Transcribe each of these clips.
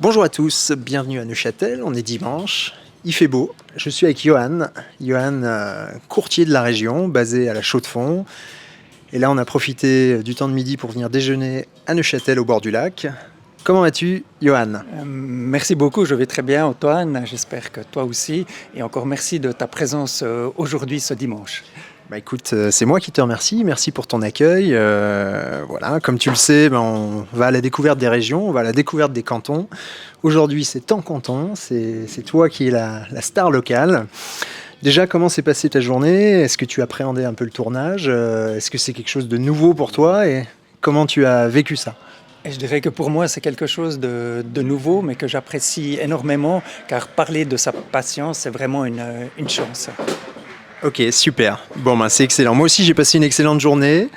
Bonjour à tous, bienvenue à Neuchâtel, on est dimanche, il fait beau, je suis avec Johan, courtier de la région, basé à la Chaux-de-Fonds. Et là on a profité du temps de midi pour venir déjeuner à Neuchâtel au bord du lac. Comment vas-tu, Johan? Merci beaucoup, je vais très bien Antoine, j'espère que toi aussi. Et encore merci de ta présence aujourd'hui ce dimanche. Bah écoute, c'est moi qui te remercie, merci pour ton accueil. Voilà, comme tu le sais, on va à la découverte des régions, on va à la découverte des cantons. Aujourd'hui c'est ton canton, c'est toi qui es la star locale. Déjà, comment s'est passée ta journée? Est-ce que tu appréhendais un peu le tournage? Est-ce que c'est quelque chose de nouveau pour toi? Et comment tu as vécu ça? Et je dirais que pour moi c'est quelque chose de nouveau mais que j'apprécie énormément car parler de sa passion c'est vraiment une chance. Ok, super. Bon, ben, c'est excellent. Moi aussi, j'ai passé une excellente journée.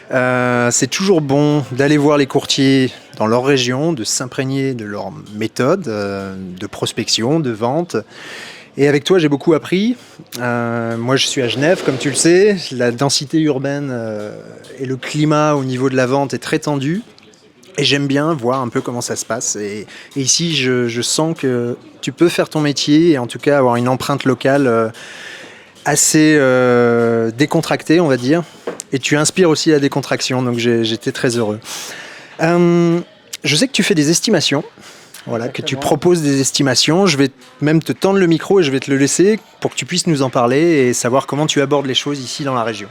C'est toujours bon d'aller voir les courtiers dans leur région, de s'imprégner de leur méthode de prospection, de vente. Et avec toi, j'ai beaucoup appris. Moi, je suis à Genève, comme tu le sais. La densité urbaine et le climat au niveau de la vente est très tendu. Et j'aime bien voir un peu comment ça se passe. Et ici, je sens que tu peux faire ton métier et en tout cas avoir une empreinte locale assez décontractée, on va dire. Et tu inspires aussi la décontraction, donc j'étais très heureux. Je sais que tu fais des estimations. Voilà, que tu proposes des estimations. Je vais même te tendre le micro et je vais te le laisser pour que tu puisses nous en parler et savoir comment tu abordes les choses ici dans la région.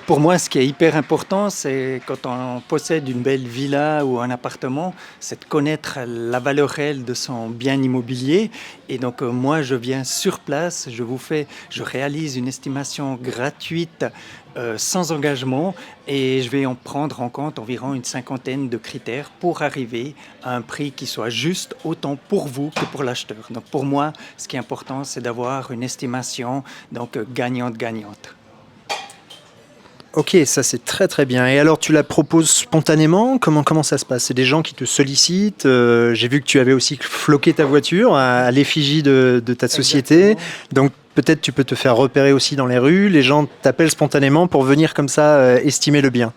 Pour moi, ce qui est hyper important, c'est quand on possède une belle villa ou un appartement, c'est de connaître la valeur réelle de son bien immobilier. Et donc, moi, je viens sur place, je réalise une estimation gratuite, sans engagement, et je vais en prendre en compte environ une cinquantaine de critères pour arriver à un prix qui soit juste autant pour vous que pour l'acheteur. Donc, pour moi, ce qui est important, c'est d'avoir une estimation donc gagnante-gagnante. Ok, ça c'est très très bien. Et alors tu la proposes spontanément? Comment ça se passe? C'est des gens qui te sollicitent? J'ai vu que tu avais aussi floqué ta voiture à l'effigie de ta société. Exactement. Donc peut-être tu peux te faire repérer aussi dans les rues. Les gens t'appellent spontanément pour venir comme ça estimer le bien.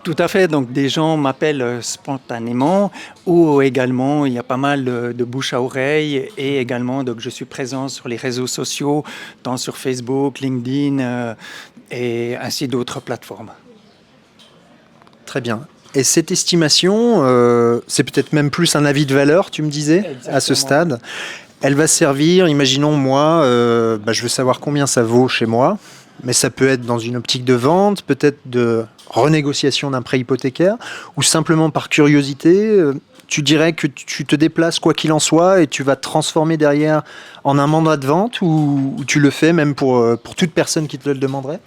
Tout à fait, donc des gens m'appellent spontanément ou également il y a pas mal de bouche à oreille et également donc je suis présent sur les réseaux sociaux, tant sur Facebook, LinkedIn et ainsi d'autres plateformes. Très bien. Et cette estimation, c'est peut-être même plus un avis de valeur, tu me disais, à ce Exactement. stade. Elle va servir, imaginons moi, je veux savoir combien ça vaut chez moi, mais ça peut être dans une optique de vente, peut-être de renégociation d'un prêt hypothécaire, ou simplement par curiosité. Tu dirais que tu te déplaces quoi qu'il en soit et tu vas te transformer derrière en un mandat de vente ou tu le fais même pour toute personne qui te le demanderait?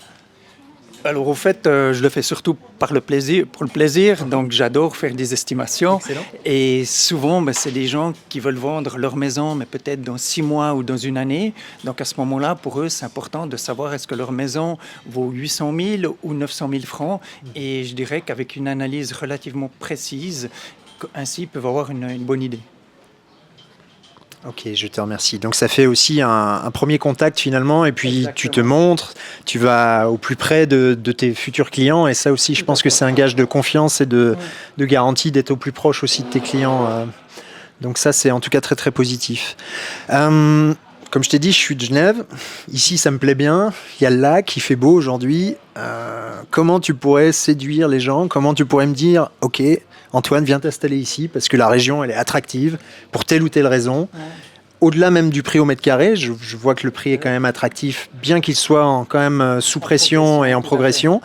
Alors au fait, je le fais surtout par le plaisir, pour le plaisir, donc j'adore faire des estimations Excellent. et souvent c'est des gens qui veulent vendre leur maison mais peut-être dans 6 mois ou dans une année. Donc à ce moment-là, pour eux, c'est important de savoir est-ce que leur maison vaut 800 000 ou 900 000 francs et je dirais qu'avec une analyse relativement précise, ainsi ils peuvent avoir une bonne idée. Ok, je te remercie. Donc ça fait aussi un premier contact finalement, et puis tu te Exactement. montres, tu vas au plus près de tes futurs clients, et ça aussi, je Tout à pense que fait. c'est un gage de confiance et Oui. de garantie d'être au plus proche aussi de tes clients. Donc ça, c'est en tout cas très très positif. Comme je t'ai dit, je suis de Genève. Ici, ça me plaît bien. Il y a le lac, il fait beau aujourd'hui. Comment tu pourrais séduire les gens? Comment tu pourrais me dire, ok, Antoine, viens t'installer ici parce que la région, elle est attractive pour telle ou telle raison. Ouais. Au-delà même du prix au mètre carré, je vois que le prix est quand même attractif, bien qu'il soit quand même sous En pression et progression, en tout à fait. progression.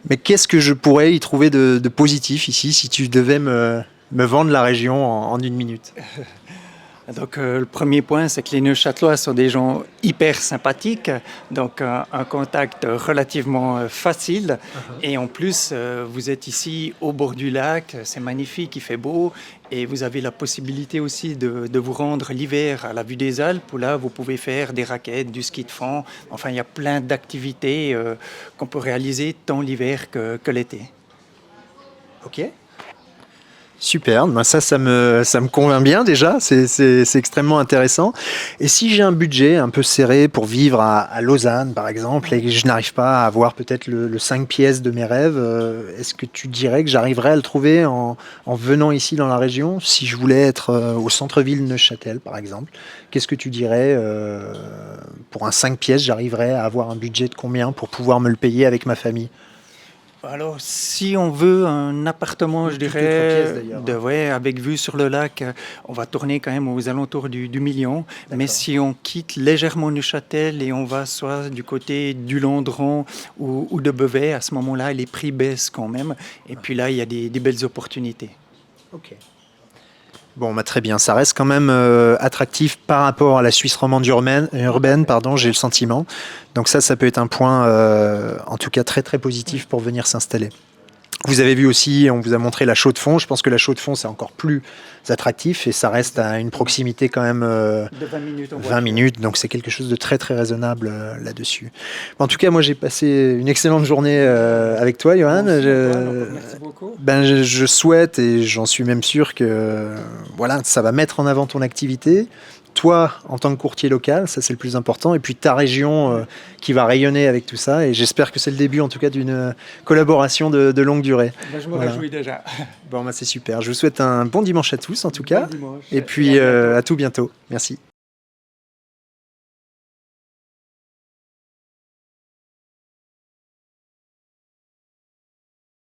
Mais qu'est-ce que je pourrais y trouver de positif ici si tu devais me vendre la région en une minute? Donc, le premier point, c'est que les Neuchâtelois sont des gens hyper sympathiques, donc un contact relativement facile. Et en plus, vous êtes ici au bord du lac, c'est magnifique, il fait beau, et vous avez la possibilité aussi de vous rendre l'hiver à la vue des Alpes, où là, vous pouvez faire des raquettes, du ski de fond. Enfin, il y a plein d'activités qu'on peut réaliser tant l'hiver que l'été. Ok. Super, ben ça me convainc bien déjà, c'est extrêmement intéressant. Et si j'ai un budget un peu serré pour vivre à Lausanne par exemple et que je n'arrive pas à avoir peut-être le 5 pièces de mes rêves, est-ce que tu dirais que j'arriverais à le trouver en venant ici dans la région? Si je voulais être au centre-ville de Neuchâtel par exemple, qu'est-ce que tu dirais pour un 5 pièces, j'arriverais à avoir un budget de combien pour pouvoir me le payer avec ma famille? Alors, si on veut un appartement, je Toute autre dirais, pièce d'ailleurs. ouais, avec vue sur le lac, on va tourner quand même aux alentours du million. Mais D'accord. si on quitte légèrement Neuchâtel et on va soit du côté du Landron ou de Beauvais, à ce moment-là, les prix baissent quand même. Et puis là, il y a des belles opportunités. Ok. Bon, bah, très bien. Ça reste quand même attractif par rapport à la Suisse romande urbaine, pardon, j'ai le sentiment. Donc ça peut être un point, en tout cas très très positif pour venir s'installer. Vous avez vu aussi, on vous a montré la Chaux-de-Fonds. Je pense que la Chaux-de-Fonds, c'est encore plus attractif et ça reste à une proximité quand même De 20 minutes en 20 voiture. minutes. Donc c'est quelque chose de très très raisonnable là-dessus. En tout cas, moi j'ai passé une excellente journée avec toi, Johan. Bon, Antoine, merci beaucoup. Je souhaite et j'en suis même sûr que voilà, ça va mettre en avant ton activité. Toi, en tant que courtier local, ça c'est le plus important. Et puis ta région qui va rayonner avec tout ça. Et j'espère que c'est le début en tout cas d'une collaboration de longue durée. Ben, je me Voilà. réjouis déjà. Bon, bah, c'est super. Je vous souhaite un bon dimanche à tous en tout cas. Bon dimanche. Et puis à bientôt. à tout bientôt. Merci.